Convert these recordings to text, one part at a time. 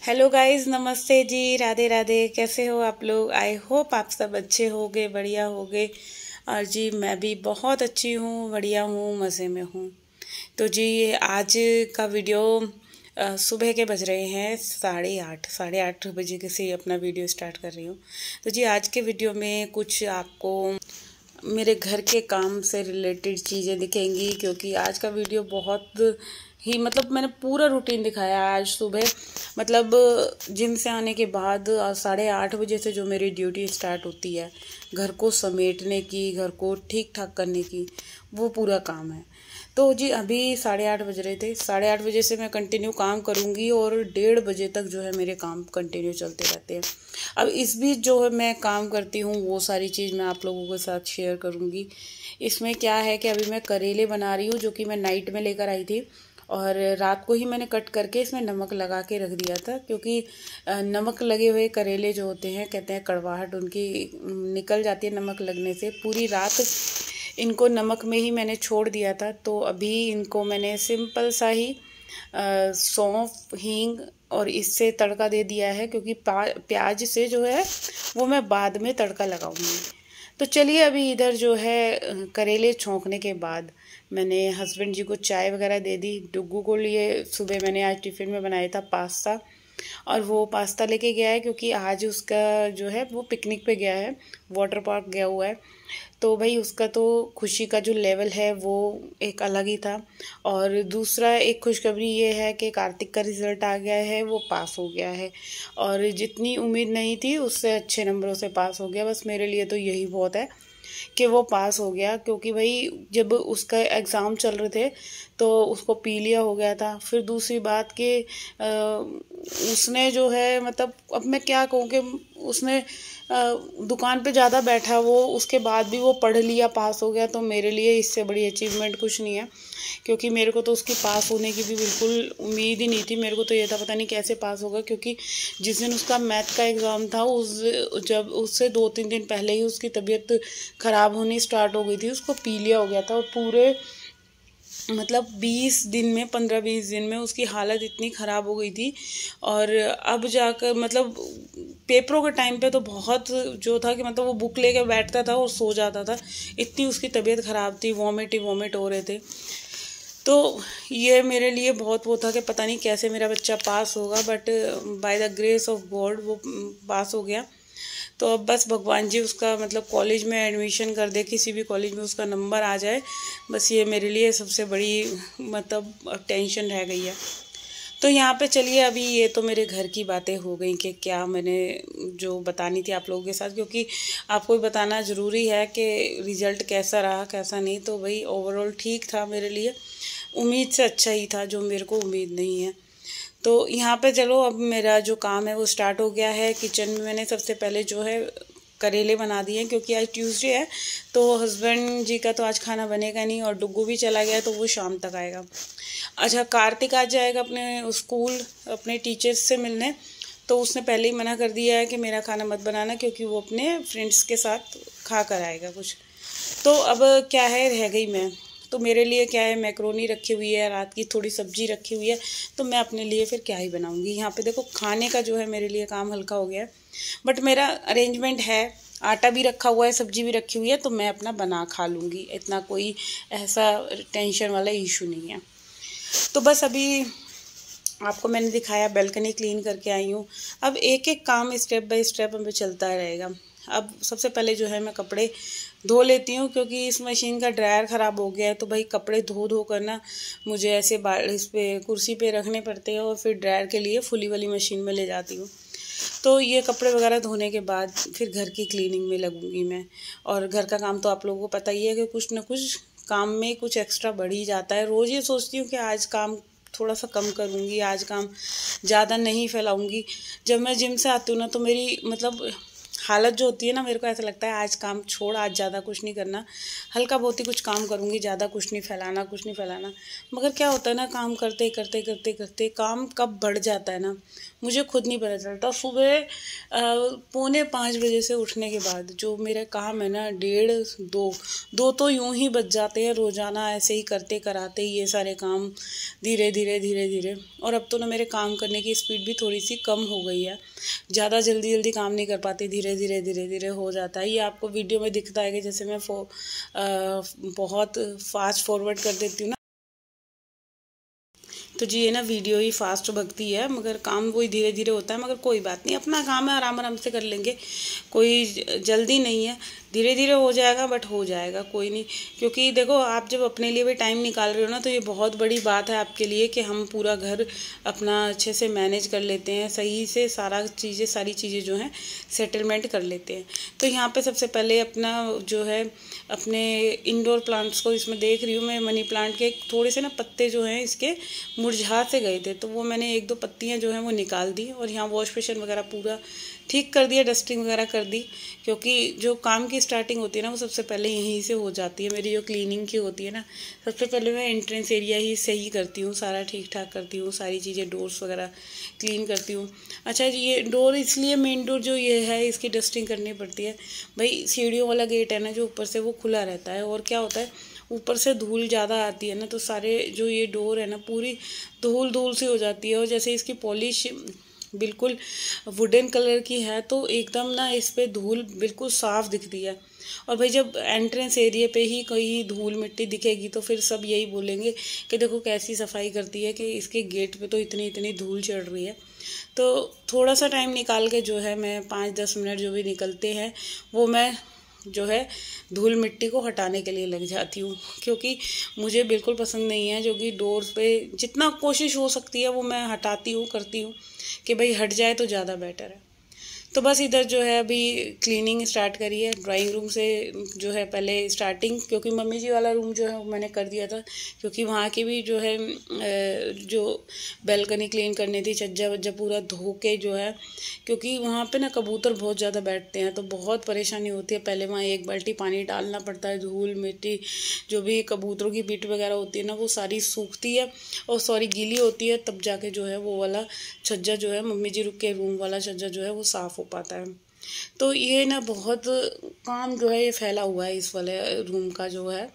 Hello guys, नमस्ते जी, राधे राधे। कैसे हो आप लोग? आई होप आप सब अच्छे होगे, बढ़िया होगे। और जी मैं भी बहुत अच्छी हूँ, बढ़िया हूँ, मज़े में हूँ। तो जी आज का वीडियो सुबह के बज रहे हैं 8:30 बजे के से अपना वीडियो स्टार्ट कर रही हूँ। तो जी आज के वीडियो में कुछ आपको मेरे घर के काम से रिलेटेड चीज़ें दिखेंगी, क्योंकि आज का वीडियो बहुत ही मैंने पूरा रूटीन दिखाया है। आज सुबह जिम से आने के बाद 8:30 बजे से जो मेरी ड्यूटी स्टार्ट होती है घर को समेटने की, घर को ठीक ठाक करने की, वो पूरा काम है। तो जी अभी 8:30 बज रहे थे। 8:30 बजे से मैं कंटिन्यू काम करूँगी और 1:30 बजे तक जो है मेरे काम कंटिन्यू चलते रहते हैं। अब इस बीच जो है मैं काम करती हूँ वो सारी चीज़ मैं आप लोगों के साथ शेयर करूँगी। इसमें क्या है कि अभी मैं करेले बना रही हूँ, जो कि मैं नाइट में लेकर आई थी और रात को ही मैंने कट करके इसमें नमक लगा के रख दिया था, क्योंकि नमक लगे हुए करेले जो होते हैं, कहते हैं कड़वाहट उनकी निकल जाती है नमक लगने से। पूरी रात इनको नमक में ही मैंने छोड़ दिया था। तो अभी इनको मैंने सिंपल सा ही सौंफ, हींग और इससे तड़का दे दिया है, क्योंकि प्याज से जो है वो मैं बाद में तड़का लगाऊंगी। तो चलिए अभी इधर जो है करेले छौंकने के बाद मैंने हस्बैंड जी को चाय वगैरह दे दी। डुग्गू को लिए सुबह मैंने आज टिफ़िन में बनाया था पास्ता, और वो पास्ता लेके गया है क्योंकि आज उसका जो है वो पिकनिक पे गया है, वाटर पार्क गया हुआ है। तो भाई उसका तो खुशी का जो लेवल है वो एक अलग ही था। और दूसरा एक खुशखबरी ये है कि कार्तिक का रिज़ल्ट आ गया है, वो पास हो गया है और जितनी उम्मीद नहीं थी उससे अच्छे नंबरों से पास हो गया। बस मेरे लिए तो यही बहुत है कि वो पास हो गया, क्योंकि भाई जब उसका एग्ज़ाम चल रहे थे तो उसको पीलिया हो गया था। फिर दूसरी बात कि उसने जो है अब मैं क्या कहूँ कि उसने दुकान पे ज़्यादा बैठा, वो उसके बाद भी वो पढ़ लिया, पास हो गया। तो मेरे लिए इससे बड़ी अचीवमेंट कुछ नहीं है, क्योंकि मेरे को तो उसकी पास होने की भी बिल्कुल उम्मीद ही नहीं थी। मेरे को तो ये था पता नहीं कैसे पास होगा, क्योंकि जिस दिन उसका मैथ का एग्ज़ाम था जब उससे 2-3 दिन पहले ही उसकी तबीयत ख़राब होनी स्टार्ट हो गई थी, उसको पीलिया हो गया था। और पूरे 20 दिन में, 15-20 दिन में उसकी हालत इतनी ख़राब हो गई थी। और अब जाकर पेपरों के टाइम पे तो बहुत जो था कि वो बुक लेके बैठता था और सो जाता था, इतनी उसकी तबीयत ख़राब थी, वॉमिट ही वॉमिट हो रहे थे। तो ये मेरे लिए बहुत वो था कि पता नहीं कैसे मेरा बच्चा पास होगा, but by the grace of God वो पास हो गया। तो अब बस भगवान जी उसका कॉलेज में एडमिशन कर दे, किसी भी कॉलेज में उसका नंबर आ जाए, बस ये मेरे लिए सबसे बड़ी टेंशन रह गई है। तो यहाँ पे चलिए अभी ये तो मेरे घर की बातें हो गई कि क्या मैंने जो बतानी थी आप लोगों के साथ, क्योंकि आपको भी बताना ज़रूरी है कि रिज़ल्ट कैसा रहा कैसा नहीं। तो भाई ओवरऑल ठीक था मेरे लिए, उम्मीद से अच्छा ही था, जो मेरे को उम्मीद नहीं है। तो यहाँ पे चलो अब मेरा जो काम है वो स्टार्ट हो गया है। किचन में मैंने सबसे पहले जो है करेले बना दिए हैं, क्योंकि आज ट्यूसडे है तो हस्बैंड जी का तो आज खाना बनेगा नहीं, और डुग्गू भी चला गया तो वो शाम तक आएगा। अच्छा, कार्तिक आ जाएगा अपने स्कूल अपने टीचर्स से मिलने, तो उसने पहले ही मना कर दिया है कि मेरा खाना मत बनाना, क्योंकि वो अपने फ्रेंड्स के साथ खा कर आएगा कुछ। तो अब क्या है, रह गई मैं। तो मेरे लिए क्या है, मैक्रोनी रखी हुई है, रात की थोड़ी सब्जी रखी हुई है, तो मैं अपने लिए फिर क्या ही बनाऊंगी। यहाँ पे देखो खाने का जो है मेरे लिए काम हल्का हो गया है, बट मेरा अरेंजमेंट है, आटा भी रखा हुआ है, सब्जी भी रखी हुई है, तो मैं अपना बना खा लूँगी, इतना कोई ऐसा टेंशन वाला इशू नहीं है। तो बस अभी आपको मैंने दिखाया, बालकनी क्लीन करके आई हूँ। अब एक एक काम स्टेप बाय स्टेप हमें चलता रहेगा। अब सबसे पहले जो है मैं कपड़े धो लेती हूँ, क्योंकि इस मशीन का ड्रायर ख़राब हो गया है। तो भाई कपड़े धो धो कर ना मुझे ऐसे इस पे कुर्सी पे रखने पड़ते हैं, और फिर ड्रायर के लिए फुली वाली मशीन में ले जाती हूँ। तो ये कपड़े वगैरह धोने के बाद फिर घर की क्लीनिंग में लगूंगी मैं। और घर का काम तो आप लोगों को पता ही है कि कुछ ना कुछ काम में कुछ एक्स्ट्रा बढ़ ही जाता है। रोज़ ये सोचती हूँ कि आज काम थोड़ा सा कम करूँगी, आज काम ज़्यादा नहीं फैलाऊँगी। जब मैं जिम से आती हूँ ना तो मेरी मतलब हालत जो होती है ना, मेरे को ऐसा लगता है आज काम छोड़, आज ज़्यादा कुछ नहीं करना, हल्का बहुत ही कुछ काम करूँगी, ज़्यादा कुछ नहीं फैलाना, कुछ नहीं फैलाना। मगर क्या होता है ना, काम करते करते करते करते काम कब बढ़ जाता है ना, मुझे खुद नहीं पता चलता। सुबह 4:45 बजे से उठने के बाद जो मेरा काम है ना, 1:30 2 तो यूं ही बच जाते हैं रोज़ाना, ऐसे ही करते कराते ये सारे काम धीरे धीरे धीरे धीरे। और अब तो ना मेरे काम करने की स्पीड भी थोड़ी सी कम हो गई है, ज़्यादा जल्दी जल्दी काम नहीं कर पाती, धीरे धीरे धीरे धीरे हो जाता है। ये आपको वीडियो में दिखता है कि जैसे मैं बहुत फास्ट फॉरवर्ड कर देती हूँ ना, तो जी ये ना वीडियो ही फास्ट भगती है, मगर काम वही धीरे धीरे होता है। मगर कोई बात नहीं, अपना काम है, आराम आराम से कर लेंगे, कोई जल्दी नहीं है, धीरे धीरे हो जाएगा, बट हो जाएगा, कोई नहीं। क्योंकि देखो, आप जब अपने लिए भी टाइम निकाल रहे हो ना, तो ये बहुत बड़ी बात है आपके लिए कि हम पूरा घर अपना अच्छे से मैनेज कर लेते हैं, सही से सारी चीज़ें जो हैं सेटलमेंट कर लेते हैं। तो यहाँ पे सबसे पहले अपना जो है अपने इंडोर प्लांट्स को, इसमें देख रही हूँ मैं मनी प्लांट के थोड़े से ना पत्ते जो हैं इसके मुरझा से गए थे, तो वो मैंने 1-2 पत्तियाँ जो हैं वो निकाल दी, और यहाँ वॉश बेसिन वगैरह पूरा ठीक कर दिया, डस्टिंग वगैरह कर दी। क्योंकि जो काम की स्टार्टिंग होती है ना, वो सबसे पहले यहीं से हो जाती है। मेरी जो क्लीनिंग की होती है ना, सबसे पहले मैं एंट्रेंस एरिया ही सही करती हूँ, सारा ठीक ठाक करती हूँ, सारी चीज़ें डोर्स वगैरह क्लीन करती हूँ। अच्छा जी, ये डोर इसलिए मेन डोर जो ये है इसकी डस्टिंग करनी पड़ती है भाई। सीढ़ियों वाला गेट है ना जो ऊपर से, वो खुला रहता है, और क्या होता है ऊपर से धूल ज़्यादा आती है ना, तो सारे जो ये डोर है ना पूरी धूल धूल सी हो जाती है। और जैसे इसकी पॉलिश बिल्कुल वुडन कलर की है, तो एकदम ना इस पे धूल बिल्कुल साफ़ दिखती है। और भाई जब एंट्रेंस एरिया पे ही कोई धूल मिट्टी दिखेगी तो फिर सब यही बोलेंगे कि देखो कैसी सफाई करती है, कि इसके गेट पे तो इतनी इतनी धूल चढ़ रही है। तो थोड़ा सा टाइम निकाल के जो है मैं 5-10 मिनट जो भी निकलते हैं वो मैं जो है धूल मिट्टी को हटाने के लिए लग जाती हूँ। क्योंकि मुझे बिल्कुल पसंद नहीं है जो कि डोर्स पे जितना कोशिश हो सकती है वो मैं हटाती हूँ, करती हूँ कि भाई हट जाए तो ज़्यादा बेटर है। तो बस इधर जो है अभी क्लीनिंग स्टार्ट करी है, ड्राइंग रूम से जो है पहले स्टार्टिंग, क्योंकि मम्मी जी वाला रूम जो है मैंने कर दिया था, क्योंकि वहाँ की भी जो है जो बैल्कनी क्लीन करनी थी, छज्जा वज्जा पूरा धो के जो है, क्योंकि वहाँ पे ना कबूतर बहुत ज़्यादा बैठते हैं तो बहुत परेशानी होती है। पहले वहाँ 1 बाल्टी पानी डालना पड़ता है, धूल मिट्टी जो भी कबूतरों की पीठ वगैरह होती है ना वो सारी सूखती है और सॉरी गीली होती है, तब जाके जो है वो वाला छज्जा जो है मम्मी जी रुक के रूम वाला छज्जा जो है वो साफ़ हो पाता है। तो ये ना बहुत काम जो है ये फैला हुआ है इस वाले रूम का जो है।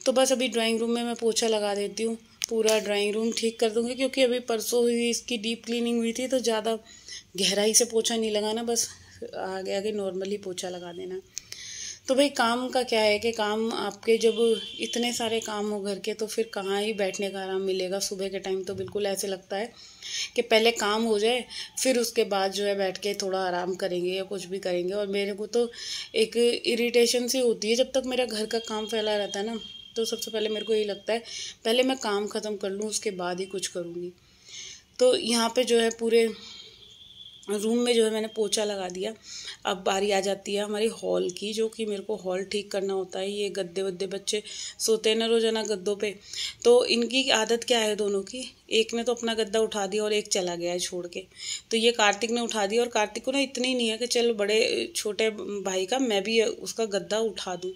तो बस अभी ड्राइंग रूम में मैं पोछा लगा देती हूँ, पूरा ड्राइंग रूम ठीक कर दूँगी, क्योंकि अभी परसों ही इसकी डीप क्लीनिंग हुई थी, तो ज़्यादा गहराई से पोछा नहीं लगाना, बस आगे आगे नॉर्मली पोछा लगा देना। तो भाई काम का क्या है कि काम आपके जब इतने सारे काम हो घर के, तो फिर कहाँ ही बैठने का आराम मिलेगा। सुबह के टाइम तो बिल्कुल ऐसे लगता है कि पहले काम हो जाए फिर उसके बाद जो है बैठ के थोड़ा आराम करेंगे या कुछ भी करेंगे। और मेरे को तो एक इरिटेशन सी होती है जब तक मेरा घर का काम फैला रहता है ना, तो सबसे पहले मेरे को यही लगता है पहले मैं काम ख़त्म कर लूँ उसके बाद ही कुछ करूँगी। तो यहाँ पे जो है पूरे रूम में जो है मैंने पोछा लगा दिया। अब बारी आ जाती है हमारी हॉल की, जो कि मेरे को हॉल ठीक करना होता है। ये गद्दे वद्दे बच्चे सोते हैं ना रोजाना गद्दों पे, तो इनकी आदत क्या है दोनों की, एक ने तो अपना गद्दा उठा दिया और एक चला गया है छोड़ के। तो ये कार्तिक ने उठा दिया, और कार्तिक को ना इतनी नहीं है कि चल बड़े छोटे भाई का मैं भी उसका गद्दा उठा दूँ,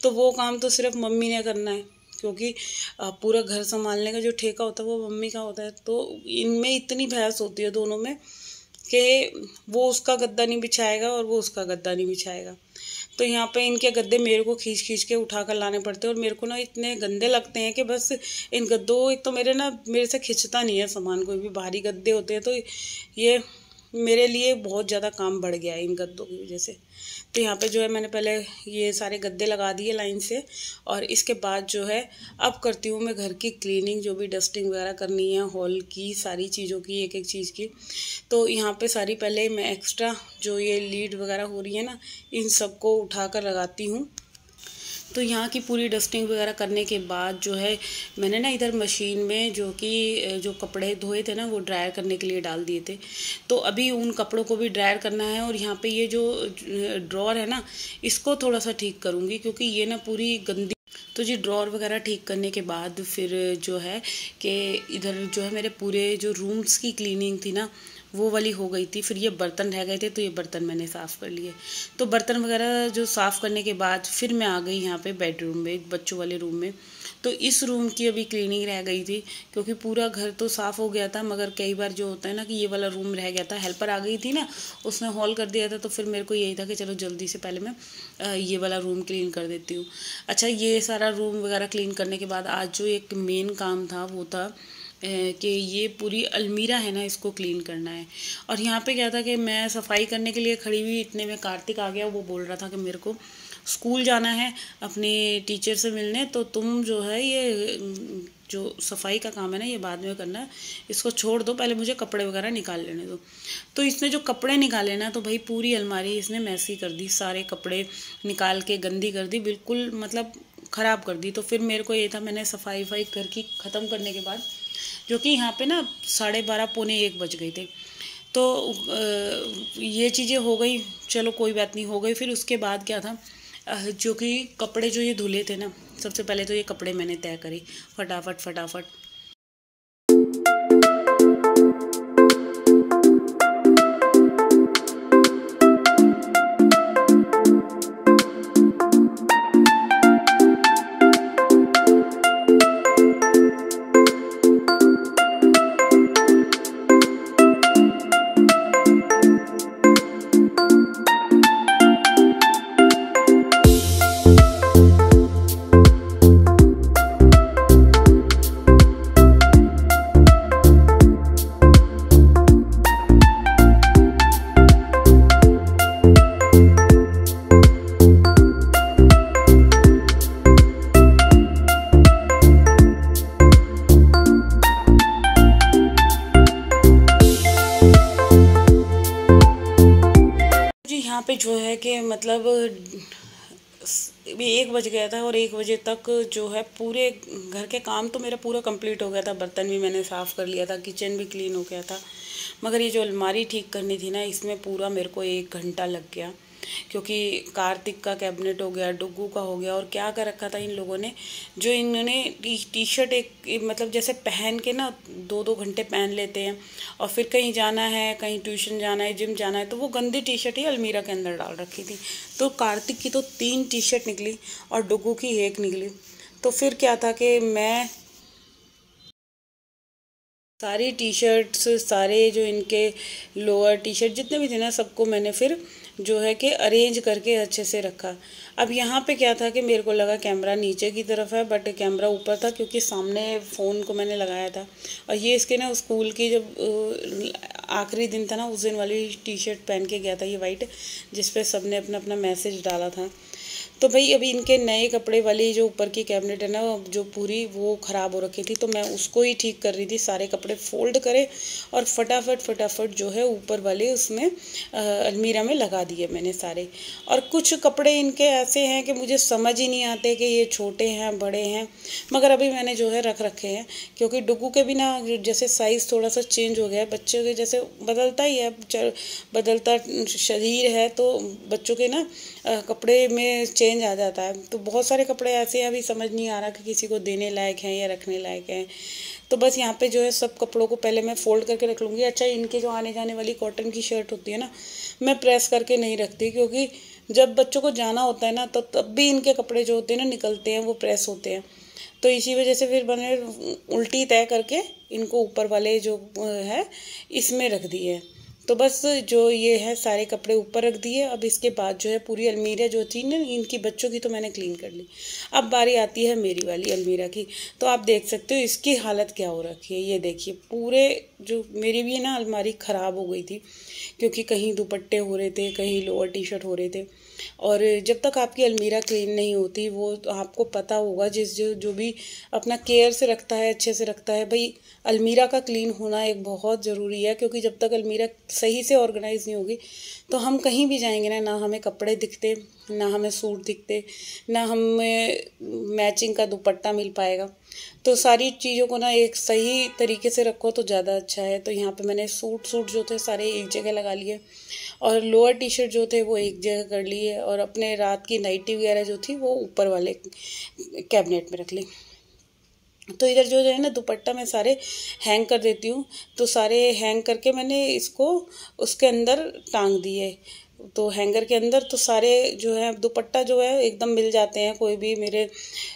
तो वो काम तो सिर्फ मम्मी ने करना है, क्योंकि पूरा घर संभालने का जो ठेका होता है वो मम्मी का होता है। तो इनमें इतनी बहस होती है दोनों में कि वो उसका गद्दा नहीं बिछाएगा और वो उसका गद्दा नहीं बिछाएगा। तो यहाँ पे इनके गद्दे मेरे को खींच खींच के उठा कर लाने पड़ते हैं, और मेरे को ना इतने गंदे लगते हैं कि बस इन गद्दों, एक तो मेरे से खिंचता नहीं है सामान, कोई भी भारी गद्दे होते हैं तो ये मेरे लिए बहुत ज़्यादा काम बढ़ गया है इन गद्दों की वजह से। तो यहाँ पे जो है मैंने पहले ये सारे गद्दे लगा दिए लाइन से, और इसके बाद जो है अब करती हूँ मैं घर की क्लीनिंग, जो भी डस्टिंग वगैरह करनी है हॉल की, सारी चीज़ों की, एक एक चीज़ की। तो यहाँ पे सारी पहले मैं एक्स्ट्रा जो ये लीड वगैरह हो रही है ना, इन सबको उठा कर लगाती हूँ। तो यहाँ की पूरी डस्टिंग वगैरह करने के बाद जो है मैंने ना इधर मशीन में जो कपड़े धोए थे ना वो ड्रायर करने के लिए डाल दिए थे। तो अभी उन कपड़ों को भी ड्रायर करना है, और यहाँ पे ये जो ड्रॉर है ना इसको थोड़ा सा ठीक करूँगी, क्योंकि ये ना पूरी गंदी। तो जी ड्रॉर वगैरह ठीक करने के बाद फिर जो है कि इधर जो है मेरे पूरे जो रूम्स की क्लीनिंग थी ना वो वाली हो गई थी। फिर ये बर्तन रह गए थे, तो ये बर्तन मैंने साफ़ कर लिए। तो बर्तन वगैरह जो साफ़ करने के बाद फिर मैं आ गई यहाँ पे बेडरूम में, बच्चों वाले रूम में। तो इस रूम की अभी क्लीनिंग रह गई थी, क्योंकि पूरा घर तो साफ़ हो गया था, मगर कई बार जो होता है ना कि ये वाला रूम रह गया था। हेल्पर आ गई थी ना, उसने हॉल कर दिया था, तो फिर मेरे को यही था कि चलो जल्दी से पहले मैं ये वाला रूम क्लीन कर देती हूँ। अच्छा, ये सारा रूम वगैरह क्लीन करने के बाद आज जो एक मेन काम था वो था कि ये पूरी अलमीरा है ना इसको क्लीन करना है। और यहाँ पे क्या था कि मैं सफाई करने के लिए खड़ी हुई, इतने में कार्तिक आ गया। वो बोल रहा था कि मेरे को स्कूल जाना है अपने टीचर से मिलने, तो तुम जो है ये जो सफाई का काम है ना ये बाद में करना है, इसको छोड़ दो, पहले मुझे कपड़े वगैरह निकाल लेने दो। तो इसने जो कपड़े निकाले ना, तो भाई पूरी अलमारी इसने मैसी कर दी, सारे कपड़े निकाल के गंदी कर दी, बिल्कुल मतलब ख़राब कर दी। तो फिर मेरे को ये था, मैंने सफाई वफाई करके ख़त्म करने के बाद, जो कि यहाँ पे ना 12:30 पौने 1 बज गए थे, तो ये चीज़ें हो गई। चलो कोई बात नहीं, हो गई। फिर उसके बाद क्या था, जो कि कपड़े जो ये धुले थे ना, सबसे पहले तो ये कपड़े मैंने तय करे फटाफट फटाफट। यहाँ पे जो है कि मतलब 1 बज गया था, और 1 बजे तक जो है पूरे घर के काम तो मेरा पूरा कंप्लीट हो गया था। बर्तन भी मैंने साफ़ कर लिया था, किचन भी क्लीन हो गया था, मगर ये जो अलमारी ठीक करनी थी ना, इसमें पूरा मेरे को 1 घंटा लग गया। क्योंकि कार्तिक का कैबिनेट हो गया, डुग्गू का हो गया, और क्या कर रखा था इन लोगों ने, जो इन्होंने टी शर्ट एक मतलब जैसे पहन के ना 2-2 घंटे पहन लेते हैं, और फिर कहीं जाना है, कहीं ट्यूशन जाना है, जिम जाना है, तो वो गंदी टी शर्ट ही अलमीरा के अंदर डाल रखी थी। तो कार्तिक की तो 3 टी शर्ट निकली और डुग्गू की 1 निकली। तो फिर क्या था कि मैं सारी टी शर्ट्स, सारे जो इनके लोअर टी शर्ट जितने भी थे ना, सबको मैंने फिर जो है कि अरेंज करके अच्छे से रखा। अब यहाँ पे क्या था कि मेरे को लगा कैमरा नीचे की तरफ है, बट कैमरा ऊपर था, क्योंकि सामने फ़ोन को मैंने लगाया था। और ये इसके ना स्कूल की जब आखिरी दिन था ना, उस दिन वाली टी शर्ट पहन के गया था, ये वाइट, जिस पे सबने अपना अपना मैसेज डाला था। तो भाई अभी इनके नए कपड़े वाली जो ऊपर की कैबिनेट है ना, जो पूरी वो ख़राब हो रखी थी, तो मैं उसको ही ठीक कर रही थी। सारे कपड़े फोल्ड करे और फटाफट जो है ऊपर वाले उसमें अलमीरा में लगा दिए मैंने सारे। और कुछ कपड़े इनके ऐसे हैं कि मुझे समझ ही नहीं आते कि ये छोटे हैं बड़े हैं, मगर अभी मैंने जो है रख रखे हैं, क्योंकि डुग्गू के भी ना जैसे साइज़ थोड़ा सा चेंज हो गया है, बच्चों के जैसे बदलता ही है, बदलता शरीर है, तो बच्चों के ना कपड़े में चेंज आ जाता है। तो बहुत सारे कपड़े ऐसे हैं, अभी समझ नहीं आ रहा कि किसी को देने लायक हैं या रखने लायक हैं। तो बस यहाँ पे जो है सब कपड़ों को पहले मैं फ़ोल्ड करके रख लूँगी। अच्छा, इनके जो आने जाने वाली कॉटन की शर्ट होती है ना, मैं प्रेस करके नहीं रखती, क्योंकि जब बच्चों को जाना होता है ना, तो तब भी इनके कपड़े जो होते हैं ना निकलते हैं, वो प्रेस होते हैं। तो इसी वजह से फिर मैंने उल्टी तय करके इनको ऊपर वाले जो है इसमें रख दिए। तो बस जो ये है सारे कपड़े ऊपर रख दिए। अब इसके बाद जो है पूरी अलमीरा जो थी ना इनकी, बच्चों की तो मैंने क्लीन कर ली। अब बारी आती है मेरी वाली अलमीरा की। तो आप देख सकते हो इसकी हालत क्या हो रखी है। ये देखिए पूरे जो मेरी भी ना अलमारी ख़राब हो गई थी, क्योंकि कहीं दुपट्टे हो रहे थे, कहीं लोअर टी शर्ट हो रहे थे। और जब तक आपकी अलमीरा क्लीन नहीं होती, वो तो आपको पता होगा, जो भी अपना केयर से रखता है, अच्छे से रखता है, भाई अलमीरा का क्लीन होना एक बहुत ज़रूरी है। क्योंकि जब तक अलमीरा सही से ऑर्गेनाइज नहीं होगी तो हम कहीं भी जाएंगे ना हमें कपड़े दिखते, ना हमें सूट दिखते, ना हमें मैचिंग का दुपट्टा मिल पाएगा। तो सारी चीज़ों को ना एक सही तरीके से रखो तो ज़्यादा अच्छा है। तो यहाँ पे मैंने सूट जो थे सारे एक जगह लगा लिए, और लोअर टी शर्ट जो थे वो एक जगह कर लिए, और अपने रात की नाइटी वगैरह जो थी वो ऊपर वाले कैबिनेट में रख ली। तो इधर जो है ना दुपट्टा मैं सारे हैंग कर देती हूँ। तो सारे हैंग करके मैंने इसको उसके अंदर टांग दिए। तो हैंगर के अंदर तो सारे जो है दुपट्टा जो है एकदम मिल जाते हैं, कोई भी मेरे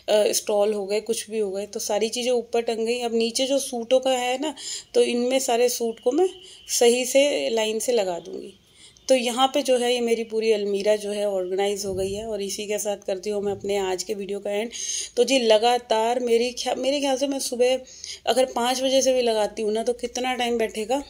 स्टॉल हो गए, कुछ भी हो गए, तो सारी चीज़ें ऊपर टंग गई। अब नीचे जो सूटों का है ना, तो इनमें सारे सूट को मैं सही से लाइन से लगा दूँगी। तो यहाँ पे जो है ये मेरी पूरी अलमीरा जो है ऑर्गेनाइज हो गई है। और इसी के साथ करती हूँ मैं अपने आज के वीडियो का एंड। तो जी लगातार मेरे ख्याल से मैं सुबह अगर 5 बजे से भी लगाती हूँ ना, तो कितना टाइम बैठेगा,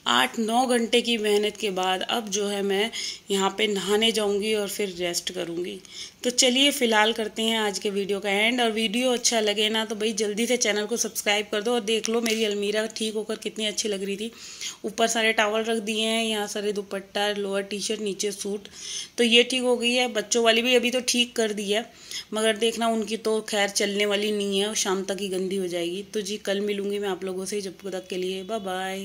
8-9 घंटे की मेहनत के बाद अब जो है मैं यहाँ पे नहाने जाऊँगी और फिर रेस्ट करूँगी। तो चलिए फ़िलहाल करते हैं आज के वीडियो का एंड। और वीडियो अच्छा लगे ना तो भाई जल्दी से चैनल को सब्सक्राइब कर दो। और देख लो मेरी अलमीरा ठीक होकर कितनी अच्छी लग रही थी। ऊपर सारे टॉवल रख दिए हैं, यहाँ सारे दुपट्टा, लोअर टी शर्ट, नीचे सूट, तो ये ठीक हो गई है। बच्चों वाली भी अभी तो ठीक कर दी है, मगर देखना उनकी तो खैर चलने वाली नहीं है, शाम तक ही गंदी हो जाएगी। तो जी कल मिलूँगी मैं आप लोगों से, जब तक के लिए बाय बाय।